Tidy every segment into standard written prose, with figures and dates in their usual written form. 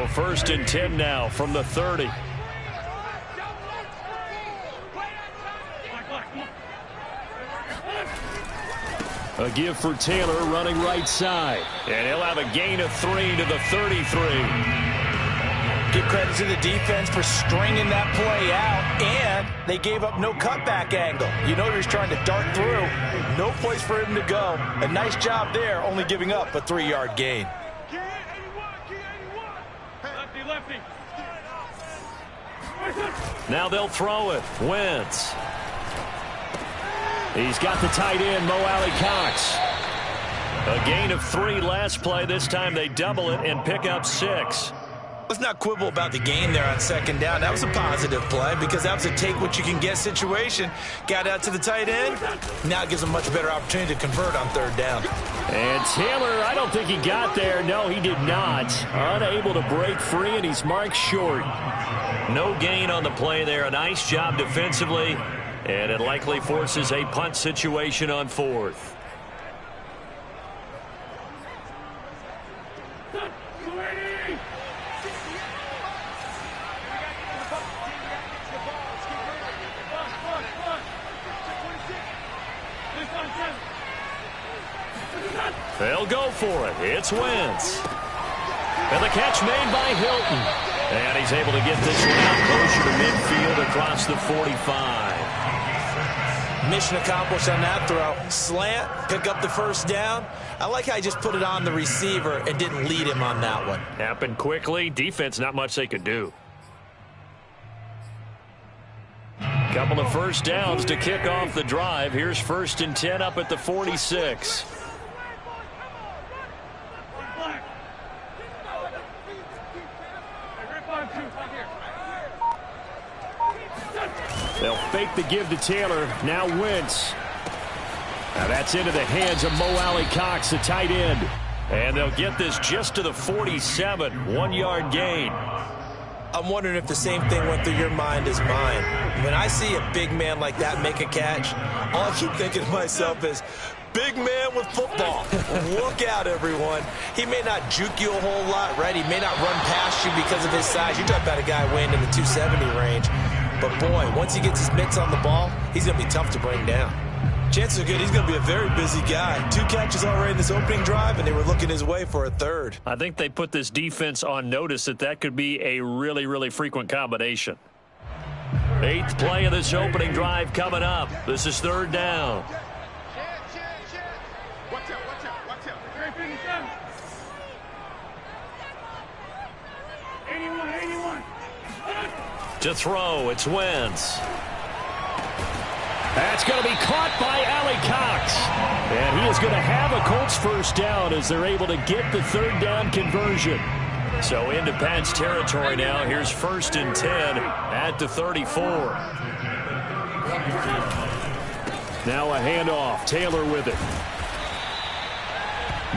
So 1st and 10 now from the 30. A give for Taylor running right side. And he'll have a gain of 3 to the 33. Give credit to the defense for stringing that play out, and they gave up no cutback angle. You know he was trying to dart through. No place for him to go. A nice job there, only giving up a 3-yard gain. Now they'll throw it. Wentz. He's got the tight end, Mo Cox. A gain of 3 last play. This time they double it and pick up 6. Let's not quibble about the gain there on 2nd down. That was a positive play because that was a take-what-you-can-get situation. Got out to the tight end. Now it gives him a much better opportunity to convert on 3rd down. And Taylor, I don't think he got there. No, he did not. Unable to break free, and he's marked short. No gain on the play there. A nice job defensively, and it likely forces a punt situation on 4th. They'll go for it. It's Wentz. And the catch made by Hilton. And he's able to get this one out closer to midfield across the 45. Mission accomplished on that throw. Slant, pick up the 1st down. I like how he just put it on the receiver and didn't lead him on that one. Happened quickly. Defense, not much they could do. Couple of 1st downs to kick off the drive. Here's 1st and 10 up at the 46. They'll fake the give to Taylor. Now Wentz. Now that's into the hands of Mo Cox, the tight end. And they'll get this just to the 47. 1-yard gain. I'm wondering if the same thing went through your mind as mine. When I see a big man like that make a catch, all I keep thinking to myself is, big man with football. Look out, everyone. He may not juke you a whole lot, right? He may not run past you because of his size. You're talking about a guy weighing in the 270 range. But, boy, once he gets his mitts on the ball, he's going to be tough to bring down. Chances are good he's going to be a very busy guy. 2 catches already in this opening drive, and they were looking his way for a 3rd. I think they put this defense on notice that could be a really, really frequent combination. 8th play of this opening drive coming up. This is 3rd down. To throw, it's Wentz. That's going to be caught by Cox. And he is going to have a Colts 1st down as they're able to get the 3rd down conversion. So into Pats territory now. Here's 1st and 10 at the 34. Now a handoff. Taylor with it.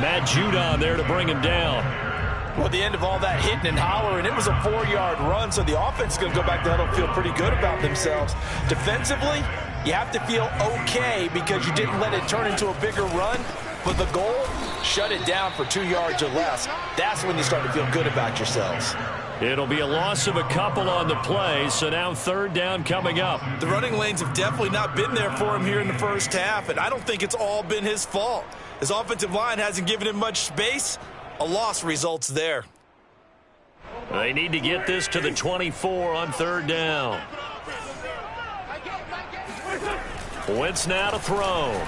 Matt Judon there to bring him down. Well, the end of all that hitting and hollering, it was a 4-yard run, so the offense is going to go back to huddle and feel pretty good about themselves. Defensively, you have to feel okay because you didn't let it turn into a bigger run, but the goal, shut it down for 2 yards or less. That's when you start to feel good about yourselves. It'll be a loss of a couple on the play, so now 3rd down coming up. The running lanes have definitely not been there for him here in the 1st half, and I don't think it's all been his fault. His offensive line hasn't given him much space. A loss results there. They need to get this to the 24 on 3rd down. Wentz now to throw.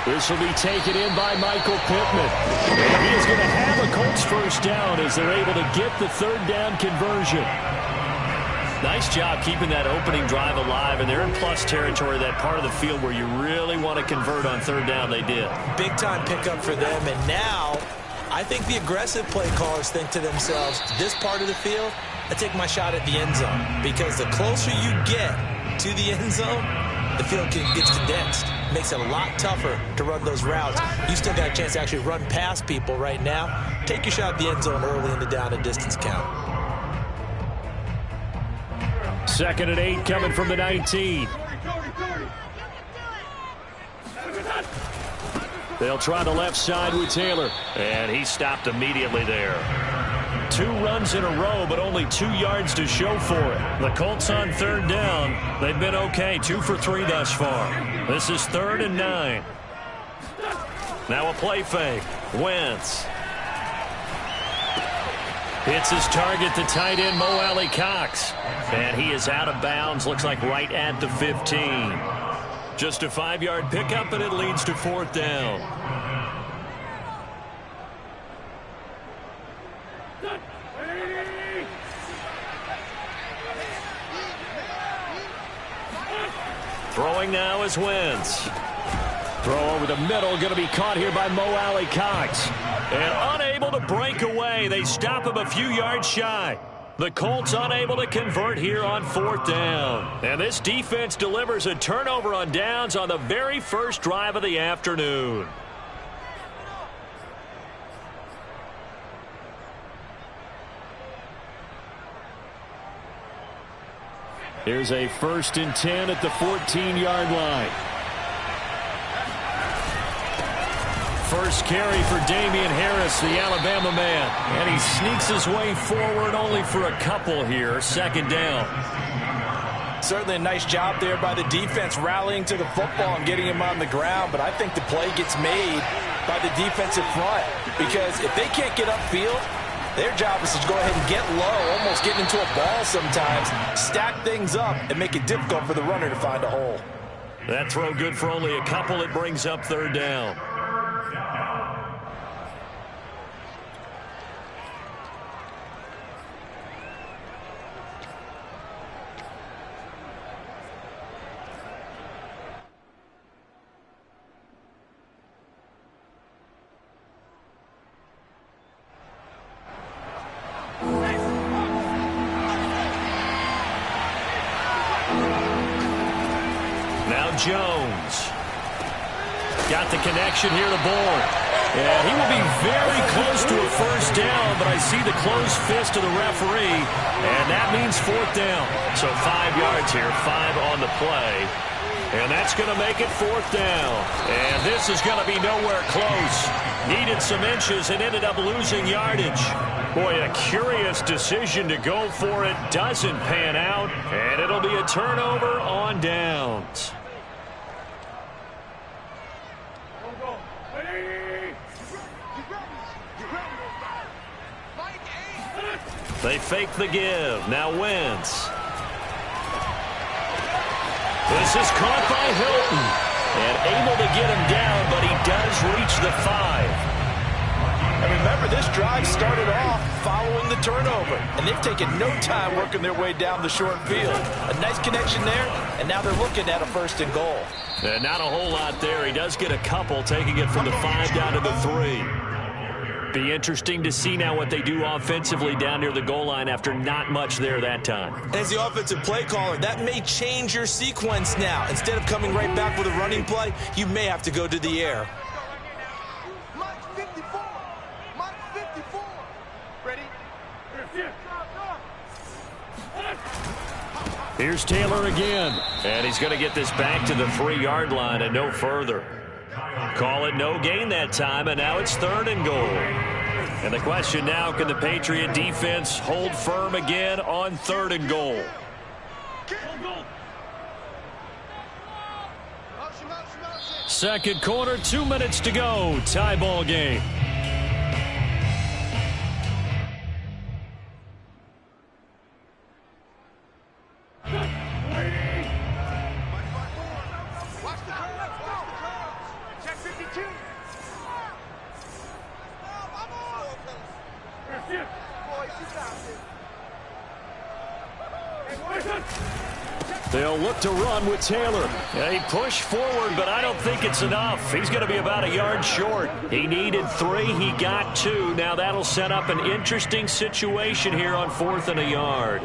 This will be taken in by Michael Pittman. And he is going to have a Colts 1st down as they're able to get the 3rd down conversion. Nice job keeping that opening drive alive, and they're in plus territory, that part of the field where you really want to convert on 3rd down. They did. Big time pickup for them, and now I think the aggressive play callers think to themselves, this part of the field, I take my shot at the end zone. Because the closer you get to the end zone, the field gets condensed. Makes it a lot tougher to run those routes. You still got a chance to actually run past people right now. Take your shot at the end zone early in the down and distance count. 2nd and 8 coming from the 19. They'll try the left side with Taylor. And he stopped immediately there. scored 2 runs in a row, but only 2 yards to show for it. The Colts on third down. They've been okay, 2 for 3 thus far. This is 3rd and 9. Now a play fake. Wentz. Hits his target, the tight end, Mo Alley-Cox. And he is out of bounds, looks like right at the 15. Just a 5-yard pickup, and it leads to 4th down. Throwing now is Wentz. Throw over the middle, going to be caught here by Mo Alley-Cox. And unable to break away. They stop him a few yards shy. The Colts unable to convert here on 4th down. And this defense delivers a turnover on downs on the very first drive of the afternoon. Here's a 1st and 10 at the 14-yard line. First carry for Damian Harris, the Alabama man. And he sneaks his way forward only for a couple here. 2nd down. Certainly a nice job there by the defense rallying to the football and getting him on the ground. But I think the play gets made by the defensive front. Because if they can't get upfield, their job is to go ahead and get low, almost getting into a ball sometimes, stack things up, and make it difficult for the runner to find a hole. That throw good for only a couple. It brings up 3rd down. Jones got the connection here to Bourne. And he will be very close to a 1st down, but I see the closed fist of the referee, and that means 4th down. So 5 yards here, 5 on the play. And that's going to make it 4th down. And this is going to be nowhere close. Needed some inches and ended up losing yardage. Boy, a curious decision to go for it. Doesn't pan out, and it'll be a turnover on downs. They fake the give. Now Wentz. This is caught by Hilton. And able to get him down, but he does reach the 5. And remember, this drive started off following the turnover. And they've taken no time working their way down the short field. A nice connection there, and now they're looking at a 1st and goal. And not a whole lot there. He does get a couple, taking it from the 5 down to the 3. Be interesting to see now what they do offensively down near the goal line after not much there that time. As the offensive play caller, that may change your sequence now. Instead of coming right back with a running play, you may have to go to the air. Here's Taylor again. And he's going to get this back to the 3-yard line and no further. Call it no gain that time, and now it's 3rd and goal. And the question now, can the Patriot defense hold firm again on 3rd and goal? Second quarter, 2 minutes to go. Tie ball game. They'll look to run with Taylor. They push forward, but I don't think it's enough. He's going to be about a yard short. He needed 3. He got 2. Now that'll set up an interesting situation here on 4th and a yard.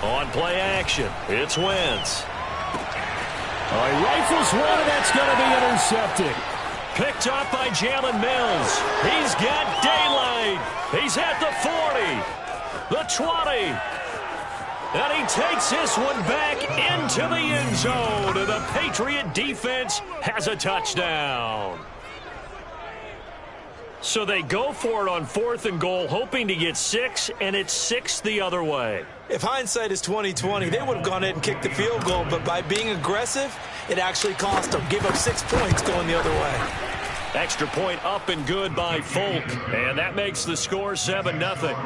On play action, it's Wentz. Oh, he rifles one, and that's going to be intercepted. Picked up by Jalen Mills. He's got daylight. He's at the 40, the 20. And he takes this one back into the end zone. And the Patriot defense has a touchdown. So they go for it on 4th and goal, hoping to get 6, and it's 6 the other way. If hindsight is 20/20, they would have gone in and kicked the field goal, but by being aggressive, it actually cost them. Give up 6 points going the other way. Extra point up and good by Folk, and that makes the score 7-0.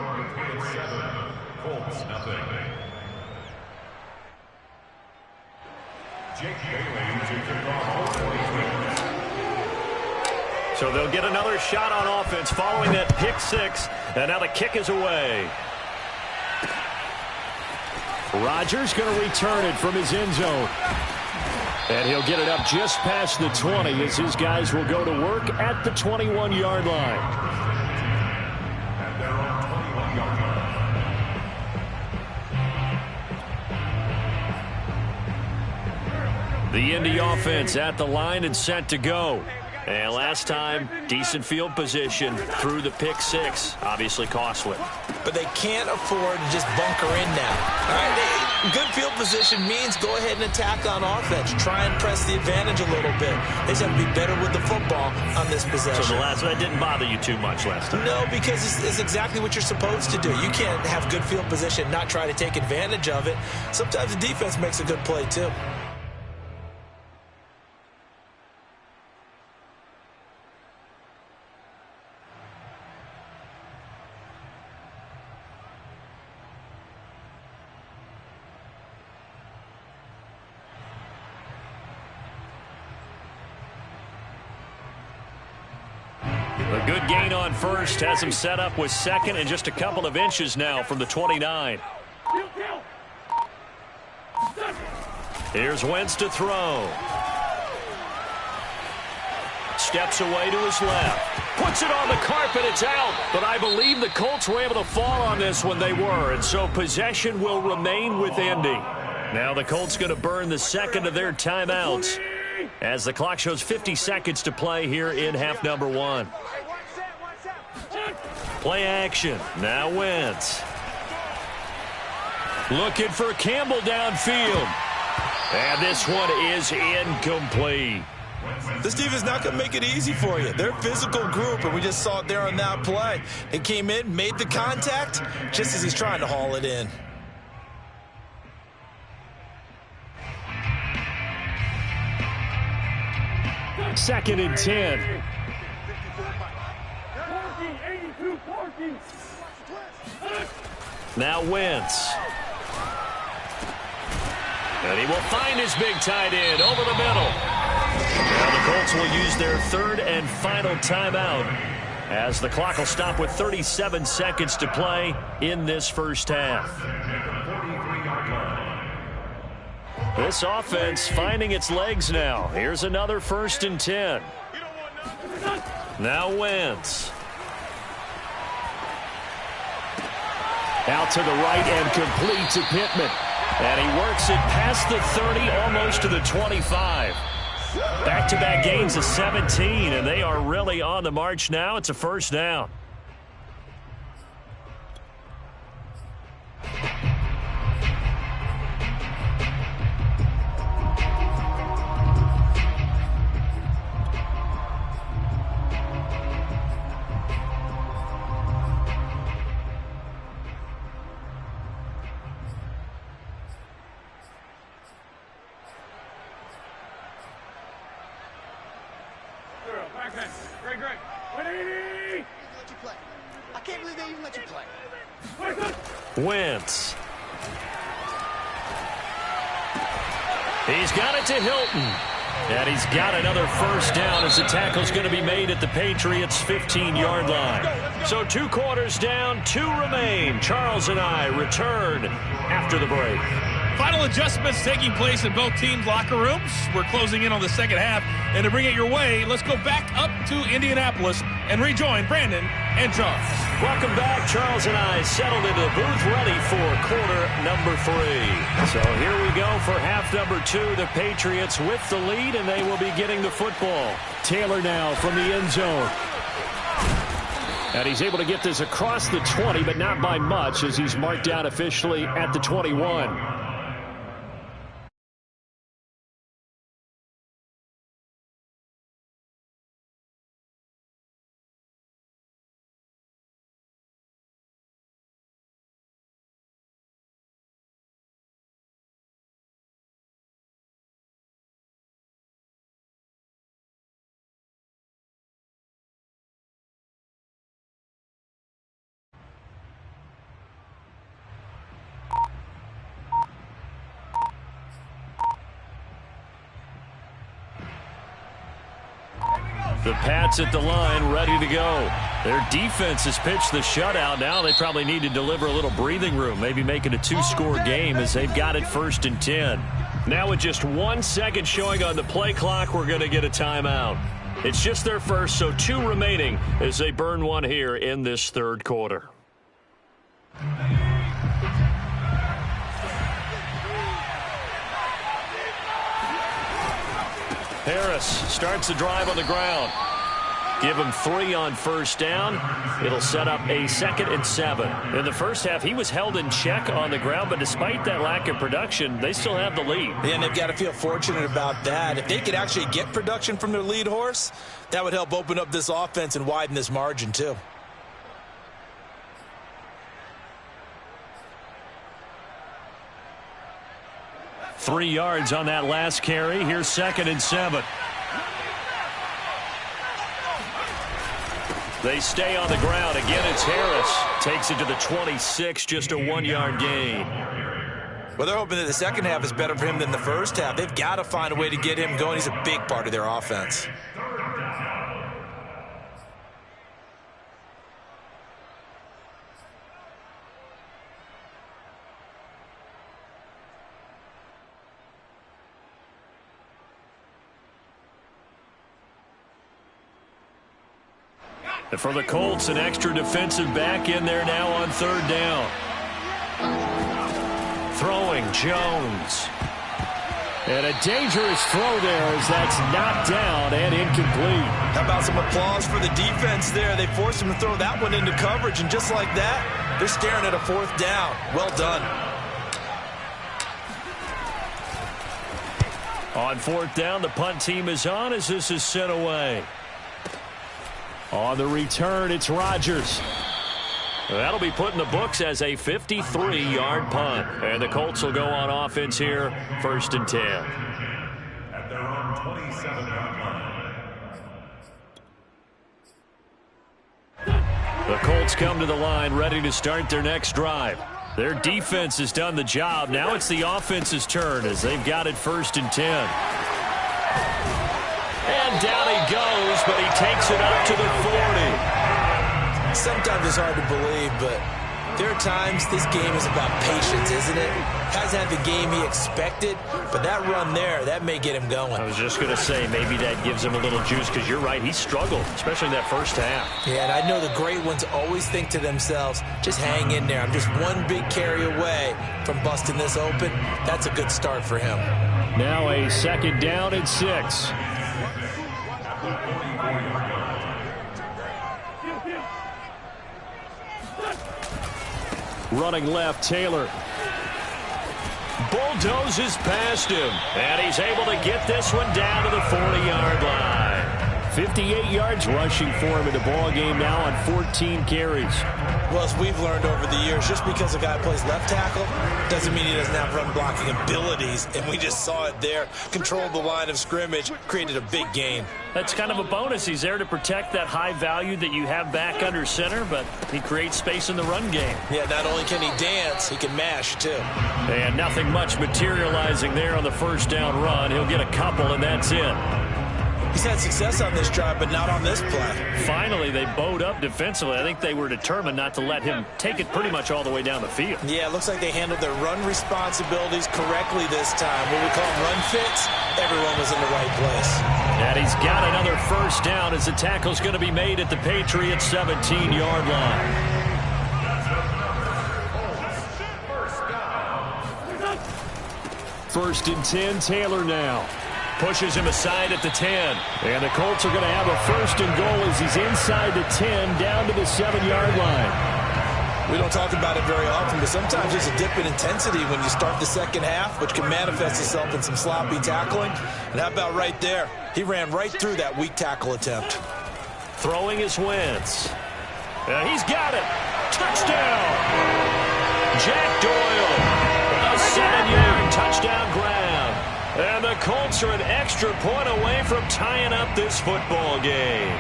So they'll get another shot on offense following that pick 6, and now the kick is away. Rodgers going to return it from his end zone. And he'll get it up just past the 20 as his guys will go to work at the 21-yard line. The Indy offense at the line and set to go. And last time, decent field position through the pick 6. Obviously costly. But they can't afford to just bunker in now. All right, good field position means go ahead and attack on offense. Try and press the advantage a little bit. They just have to be better with the football on this possession. So the last one didn't bother you too much last time? No, because it's exactly what you're supposed to do. You can't have good field position and not try to take advantage of it. Sometimes the defense makes a good play, too. A good gain on first has him set up with 2nd and just a couple of inches now from the 29. Here's Wentz to throw. Steps away to his left. Puts it on the carpet. It's out. But I believe the Colts were able to fall on this when they were. And so possession will remain with Indy. Now the Colts going to burn the 2nd of their timeouts as the clock shows 50 seconds to play here in half number 1. Play action. Now Wentz. Looking for Campbell downfield. And this one is incomplete. This defense is not going to make it easy for you. They're a physical group, and we just saw it there on that play. They came in, made the contact, just as he's trying to haul it in. Second and 10. Now Wentz. And he will find his big tight end over the middle. Now the Colts will use their 3rd and final timeout as the clock will stop with 37 seconds to play in this first half. This offense finding its legs now. Here's another 1st and 10. Now Wentz. Out to the right and complete to Pittman. And he works it past the 30, almost to the 25. Back-to-back gains of 17, and they are really on the march now. It's a first down. Wentz. He's got it to Hilton. And he's got another first down as the tackle's going to be made at the Patriots' 15-yard line. So 2 quarters down, 2 remain. Charles and I return after the break. Final adjustments taking place in both teams' locker rooms. We're closing in on the second half. And to bring it your way, let's go back up to Indianapolis and rejoin Brandon and Charles. Welcome back. Charles and I settled into the booth, ready for quarter number 3. So here we go for half number 2. The Patriots with the lead, and they will be getting the football. Taylor now from the end zone. And he's able to get this across the 20, but not by much, as he's marked down officially at the 21. The Pats at the line, ready to go. Their defense has pitched the shutout. Now they probably need to deliver a little breathing room, maybe make it a 2-score game as they've got it 1st and 10. Now with just 1 second showing on the play clock, we're going to get a timeout. It's just their first, so 2 remaining as they burn one here in this third quarter. Harris starts the drive on the ground. Give him 3 on 1st down. It'll set up a 2nd and 7. In the first half, he was held in check on the ground, but despite that lack of production, they still have the lead. Yeah, and they've got to feel fortunate about that. If they could actually get production from their lead horse, that would help open up this offense and widen this margin too. Three yards on that last carry. Here's 2nd and 7. They stay on the ground. Again, it's Harris. Takes it to the 26, just a 1-yard gain. Well, they're hoping that the second half is better for him than the first half. They've got to find a way to get him going. He's a big part of their offense. And for the Colts, an extra defensive back in there now on 3rd down. Throwing Jones. And a dangerous throw there as that's knocked down and incomplete. How about some applause for the defense there? They forced him to throw that one into coverage, and just like that, they're staring at a 4th down. Well done. On 4th down, the punt team is on as this is sent away. On the return, it's Rodgers. That'll be put in the books as a 53-yard punt. And the Colts will go on offense here, 1st and 10. At their own 27-yard line. The Colts come to the line ready to start their next drive. Their defense has done the job. Now it's the offense's turn as they've got it 1st and 10. And down he goes, but he takes it up to the 40. Sometimes it's hard to believe, but there are times this game is about patience, isn't it? Hasn't had the game he expected, but that run there, that may get him going. I was just going to say, maybe that gives him a little juice, because you're right, he struggled, especially in that first half. Yeah, and I know the great ones always think to themselves, just hang in there. I'm just one big carry away from busting this open. That's a good start for him. Now a 2nd down and 6. Running left, Taylor. Bulldozes past him. And he's able to get this one down to the 40-yard line. 58 yards rushing for him in the ball game now on 14 carries. Well, as we've learned over the years, just because a guy plays left tackle doesn't mean he doesn't have run blocking abilities. And we just saw it there. Controlled the line of scrimmage, created a big gain. That's kind of a bonus. He's there to protect that high value that you have back under center, but he creates space in the run game. Yeah, not only can he dance, he can mash too. And nothing much materializing there on the 1st down run. He'll get a couple, and that's it. He's had success on this drive, but not on this play. Finally, they bowed up defensively. I think they were determined not to let him take it pretty much all the way down the field. Yeah, it looks like they handled their run responsibilities correctly this time. What we call run fits, everyone was in the right place. And he's got another first down as the tackle's going to be made at the Patriots' 17-yard line. First and 10, Taylor now. Pushes him aside at the 10. And the Colts are going to have a first and goal as he's inside the 10 down to the 7-yard line. We don't talk about it very often, but sometimes there's a dip in intensity when you start the second half, which can manifest itself in some sloppy tackling. And how about right there? He ran right through that weak tackle attempt. Throwing his Wentz. He's got it. Touchdown. Jack Doyle. A 7-yard touchdown grab. And the Colts are an extra point away from tying up this football game.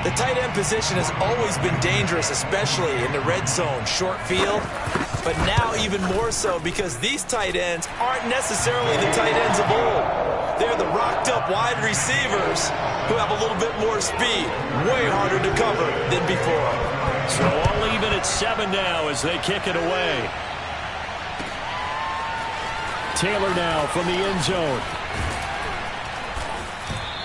The tight end position has always been dangerous, especially in the red zone, short field. But now even more so because these tight ends aren't necessarily the tight ends of old. They're the rocked-up wide receivers who have a little bit more speed. Way harder to cover than before. So all even at 7 now as they kick it away. Taylor now from the end zone.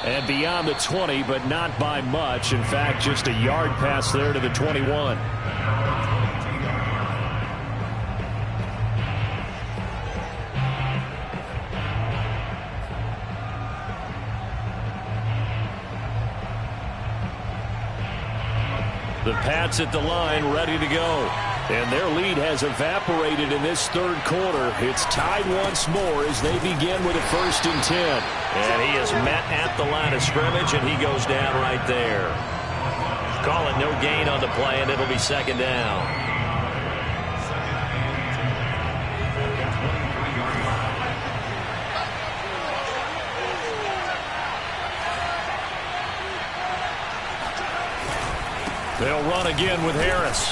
And beyond the 20, but not by much. In fact, just a yard pass there to the 21. The Pats at the line, ready to go. And their lead has evaporated in this third quarter. It's tied once more as they begin with a first and 10. And he is met at the line of scrimmage, and he goes down right there. Call it no gain on the play, and it'll be second down. They'll run again with Harris.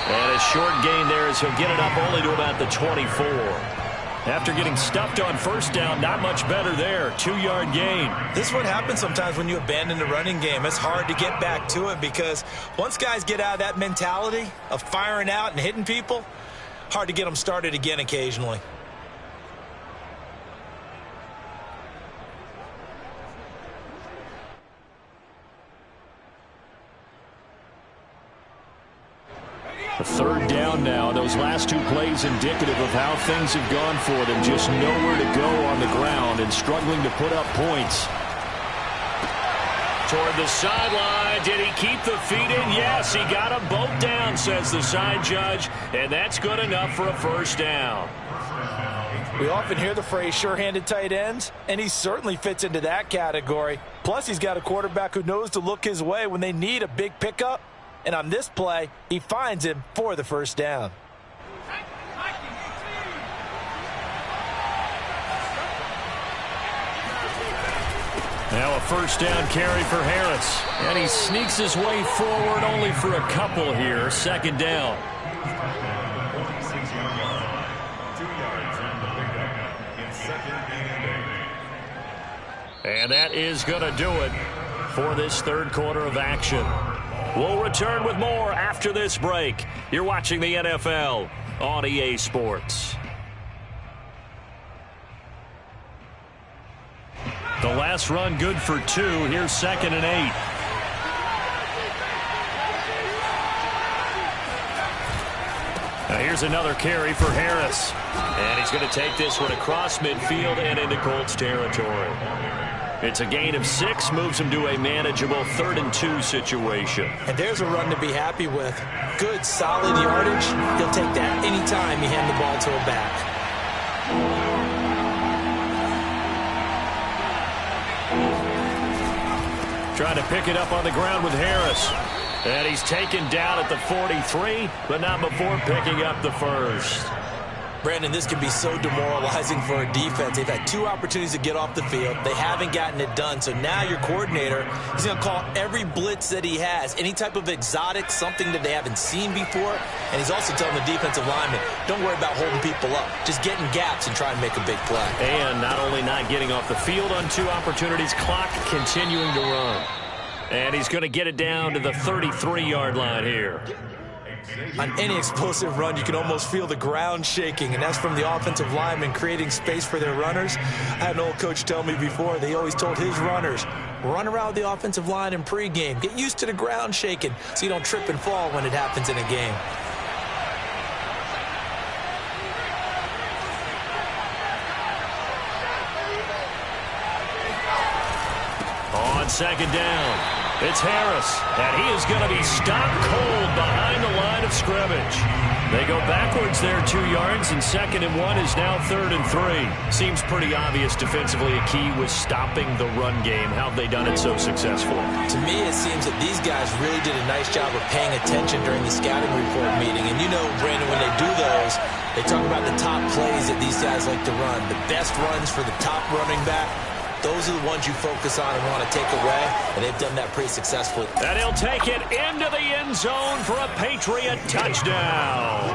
And a short gain there as he'll get it up only to about the 24. After getting stuffed on first down, not much better there. 2-yard gain. This is what happens sometimes when you abandon the running game. It's hard to get back to it because once guys get out of that mentality of firing out and hitting people, hard to get them started again occasionally. A third down now. Those last two plays indicative of how things have gone for them. Just nowhere to go on the ground and struggling to put up points. Toward the sideline. Did he keep the feet in? Yes, he got them both down, says the side judge. And that's good enough for a first down. We often hear the phrase sure-handed tight ends, and he certainly fits into that category. Plus, he's got a quarterback who knows to look his way when they need a big pickup. And on this play, he finds him for the first down. Now a first down carry for Harris. And he sneaks his way forward only for a couple here. Second down. 26-yard line. 2 yards on the pickup in second and 8. And that is going to do it for this third quarter of action. We'll return with more after this break. You're watching the NFL on EA Sports. The last run good for 2. Here's second and 8. Now here's another carry for Harris. And he's going to take this one across midfield and into Colts territory. It's a gain of 6, moves him to a manageable 3rd and 2 situation. And there's a run to be happy with. Good, solid yardage. He'll take that anytime you hand the ball to a back. Trying to pick it up on the ground with Harris. And he's taken down at the 43, but not before picking up the first. Brandon, this can be so demoralizing for a defense. They've had 2 opportunities to get off the field. They haven't gotten it done. So now your coordinator, he's going to call every blitz that he has, any type of exotic, something that they haven't seen before. And he's also telling the defensive lineman, don't worry about holding people up. Just get in gaps and try and make a big play. And not only not getting off the field on 2 opportunities, clock continuing to run. And he's going to get it down to the 33-yard line here. On any explosive run, you can almost feel the ground shaking, and that's from the offensive linemen creating space for their runners. I had an old coach tell me before, they always told his runners, run around the offensive line in pregame. Get used to the ground shaking so you don't trip and fall when it happens in a game. On second down, it's Harris, and he is going to be stopped cold behind the line of scrimmage. They go backwards there 2 yards, and 2nd and 1 is now 3rd and 3. Seems pretty obvious defensively a key was stopping the run game. How have they done it so successfully? To me, it seems that these guys really did a nice job of paying attention during the scouting report meeting. And you know, Brandon, when they do those, they talk about the top plays that these guys like to run, the best runs for the top running back. Those are the ones you focus on and want to take away, and they've done that pretty successfully. And he'll take it into the end zone for a Patriot touchdown.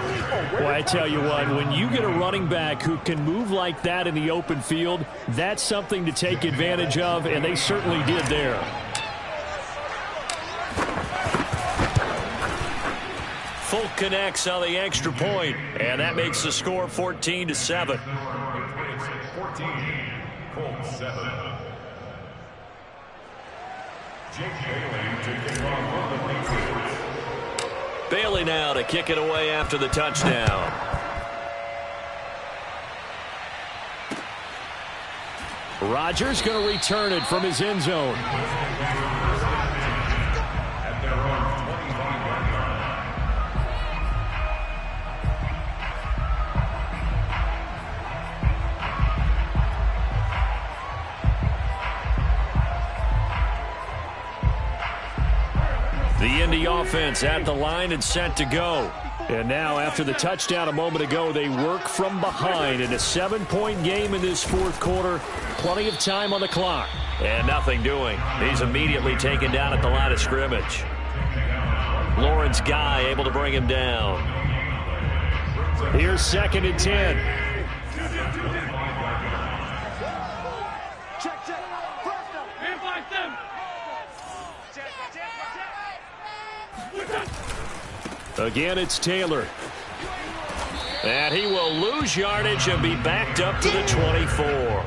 Well, I tell you what, when you get a running back who can move like that in the open field, that's something to take advantage of, and they certainly did there. Folk connects on the extra point, and that makes the score 14-7. 14. Colts 7. Jake Bailey to kick off for the Patriots. Bailey now to kick it away after the touchdown. Rodgers going to return it from his end zone. At their own 25-yard line. The Indy offense at the line and set to go. And now after the touchdown a moment ago, they work from behind in a 7-point game in this 4th quarter. Plenty of time on the clock. And nothing doing. He's immediately taken down at the line of scrimmage. Lawrence Guy able to bring him down. Here's 2nd and 10. Again, it's Taylor. And he will lose yardage and be backed up to the 24.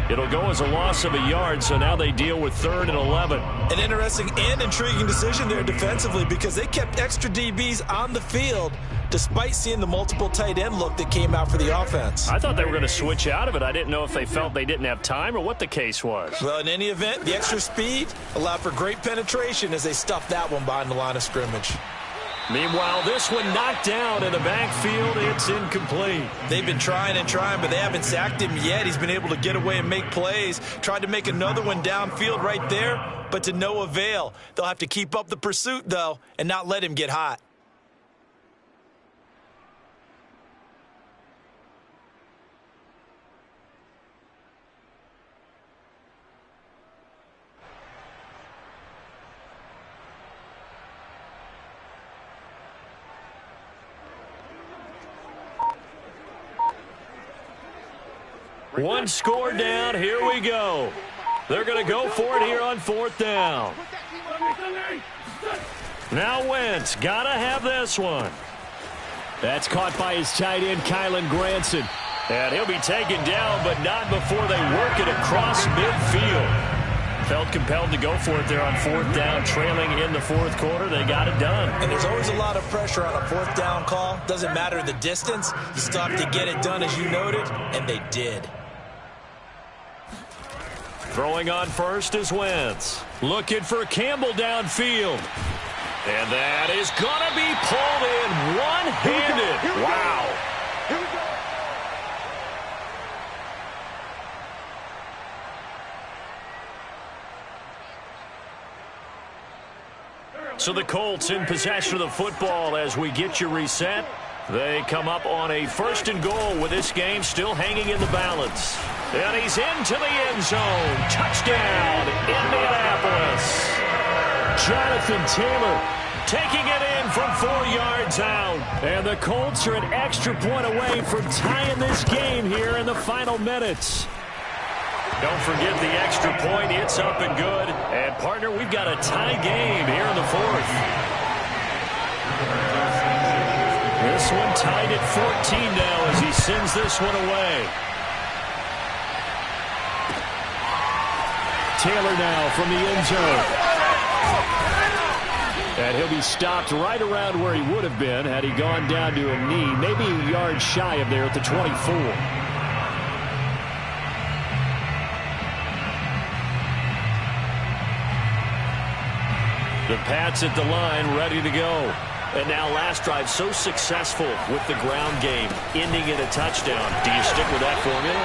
It'll go as a loss of a yard, so now they deal with 3rd and 11. An interesting and intriguing decision there defensively because they kept extra DBs on the field despite seeing the multiple tight end look that came out for the offense. I thought they were going to switch out of it. I didn't know if they felt they didn't have time or what the case was. Well, in any event, the extra speed allowed for great penetration as they stuffed that one behind the line of scrimmage. Meanwhile, this one knocked down in the backfield. It's incomplete. They've been trying and trying, but they haven't sacked him yet. He's been able to get away and make plays. Tried to make another one downfield right there, but to no avail. They'll have to keep up the pursuit, though, and not let him get hot. One score down. Here we go. They're going to go for it here on 4th down. Now Wentz. Got to have this one. That's caught by his tight end, Kylen Granson. And he'll be taken down, but not before they work it across midfield. Felt compelled to go for it there on 4th down, trailing in the 4th quarter. They got it done. And there's always a lot of pressure on a 4th down call. Doesn't matter the distance. You still have to get it done, as you noted, and they did. Throwing on first is Wentz. Looking for Campbell downfield. And that is going to be pulled in one-handed. Wow. So the Colts in possession of the football as we get you reset. They come up on a 1st and goal with this game still hanging in the balance. And he's into the end zone. Touchdown, Indianapolis. Jonathan Taylor taking it in from 4 yards out. And the Colts are an extra point away from tying this game here in the final minutes. Don't forget the extra point. It's up and good. And, partner, we've got a tie game here in the 4th. This one tied at 14 now as he sends this one away. Taylor now from the end zone. And he'll be stopped right around where he would have been had he gone down to a knee, maybe a yard shy of there at the 24. The Pats at the line, ready to go. And now last drive so successful with the ground game, ending in a touchdown. Do you stick with that formula?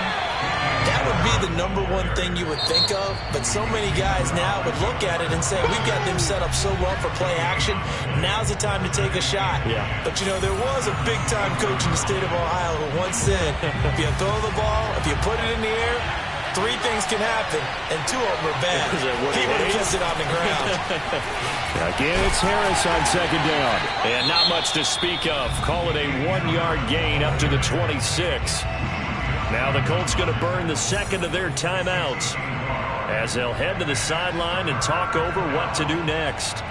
That would be the #1 thing you would think of, but so many guys now would look at it and say, we've got them set up so well for play action, now's the time to take a shot. Yeah. But, you know, there was a big-time coach in the state of Ohio who once said, if you throw the ball, if you put it in the air, 3 things can happen, and 2 of them are bad. He would have kept it on the ground. Again, it's Harris on 2nd down. And not much to speak of. Call it a 1-yard gain up to the 26. Now the Colts going to burn the 2nd of their timeouts as they'll head to the sideline and talk over what to do next.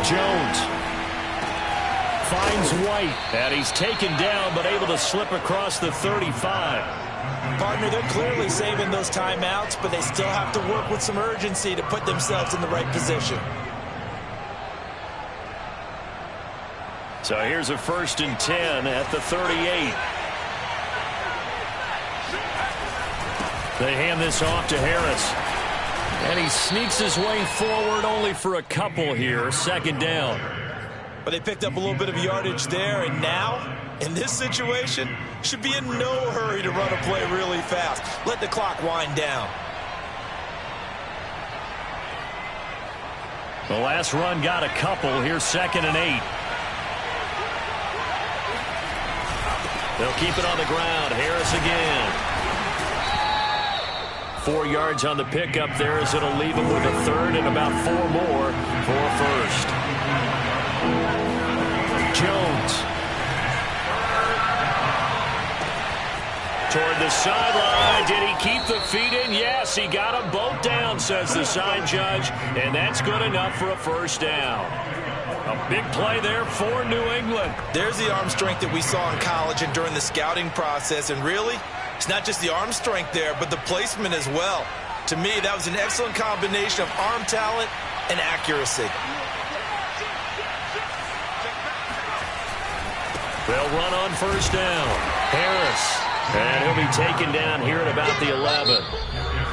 Jones finds White, and he's taken down but able to slip across the 35. Partner, they're clearly saving those timeouts, but they still have to work with some urgency to put themselves in the right position. So here's a 1st and 10 at the 38. They hand this off to Harris. And he sneaks his way forward only for a couple here. 2nd down. But they picked up a little bit of yardage there, and now, in this situation, should be in no hurry to run a play really fast. Let the clock wind down. The last run got a couple. Here's 2nd and 8. They'll keep it on the ground. Harris again. 4 yards on the pickup there as it'll leave him with a 3rd and about 4 more for a 1st. Jones. Toward the sideline. Did he keep the feet in? Yes, he got them both down, says the side judge. And that's good enough for a 1st down. A big play there for New England. There's the arm strength that we saw in college and during the scouting process. And really, it's not just the arm strength there, but the placement as well. To me, that was an excellent combination of arm talent and accuracy. They'll run on 1st down. Harris. And he'll be taken down here at about the 11.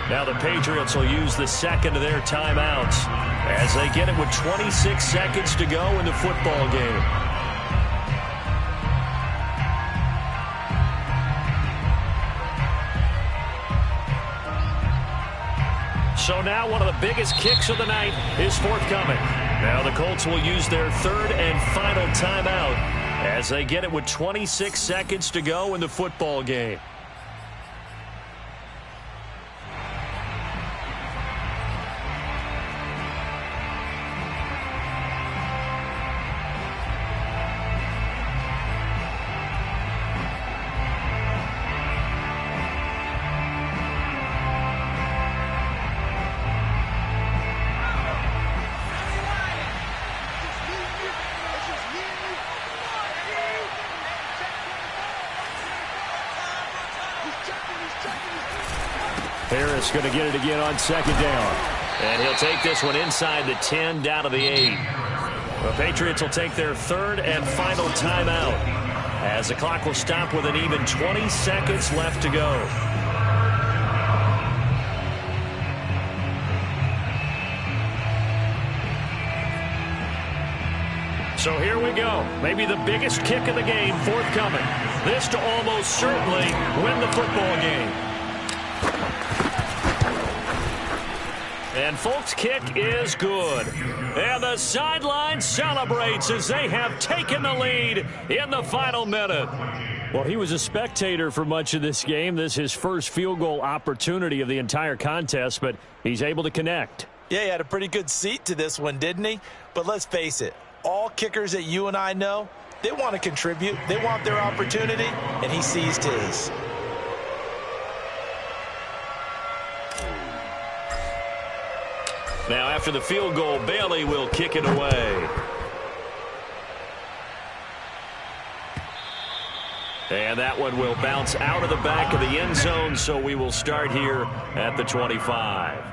Now the Patriots will use the 2nd of their timeouts as they get it with 26 seconds to go in the football game. So now one of the biggest kicks of the night is forthcoming. Now the Colts will use their 3rd and final timeout as they get it with 26 seconds to go in the football game. Harris going to get it again on 2nd down. And he'll take this one inside the 10 down to the 8. The Patriots will take their 3rd and final timeout as the clock will stop with an even 20 seconds left to go. So here we go. Maybe the biggest kick of the game forthcoming. This to almost certainly win the football game. And Folk's kick is good. And the sideline celebrates as they have taken the lead in the final minute. Well, he was a spectator for much of this game. This is his first field goal opportunity of the entire contest, but he's able to connect. Yeah, he had a pretty good seat to this one, didn't he? But let's face it, all kickers that you and I know, they want to contribute. They want their opportunity, and he seized his. Now, after the field goal, Bailey will kick it away. And that one will bounce out of the back of the end zone, so we will start here at the 25.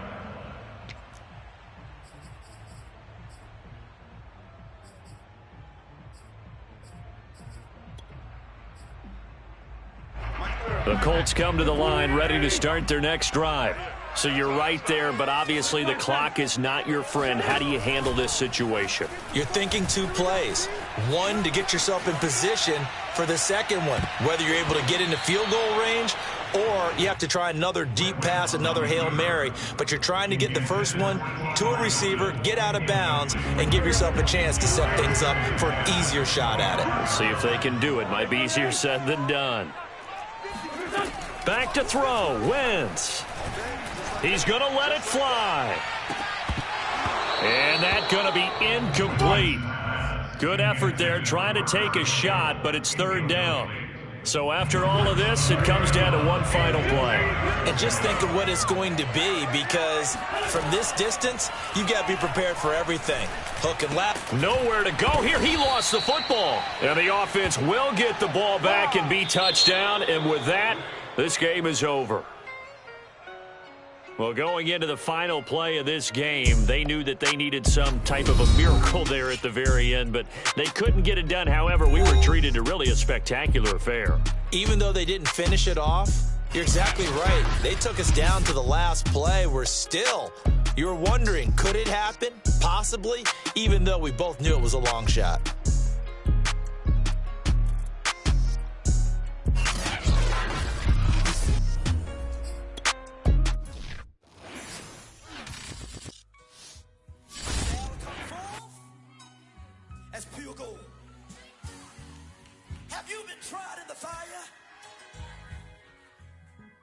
The Colts come to the line ready to start their next drive. So you're right there, but obviously the clock is not your friend. How do you handle this situation? You're thinking two plays. One, to get yourself in position for the second one, whether you're able to get into field goal range or you have to try another deep pass, another Hail Mary. But you're trying to get the first one to a receiver, get out of bounds, and give yourself a chance to set things up for an easier shot at it. We'll see if they can do it. Might be easier said than done. Back to throw. Wentz. He's going to let it fly. And that's going to be incomplete. Good effort there trying to take a shot, but it's third down. So after all of this, it comes down to one final play. And just think of what it's going to be, because from this distance, you've got to be prepared for everything. Hook and left. Nowhere to go here. He lost the football. And the offense will get the ball back and be touchdown. And with that, this game is over. Well, going into the final play of this game, they knew that they needed some type of a miracle there at the very end, but they couldn't get it done. However, we were treated to really a spectacular affair. Even though they didn't finish it off, you're exactly right. They took us down to the last play. You were wondering, could it happen? Possibly, even though we both knew it was a long shot. As pure gold. Have you been tried in the fire?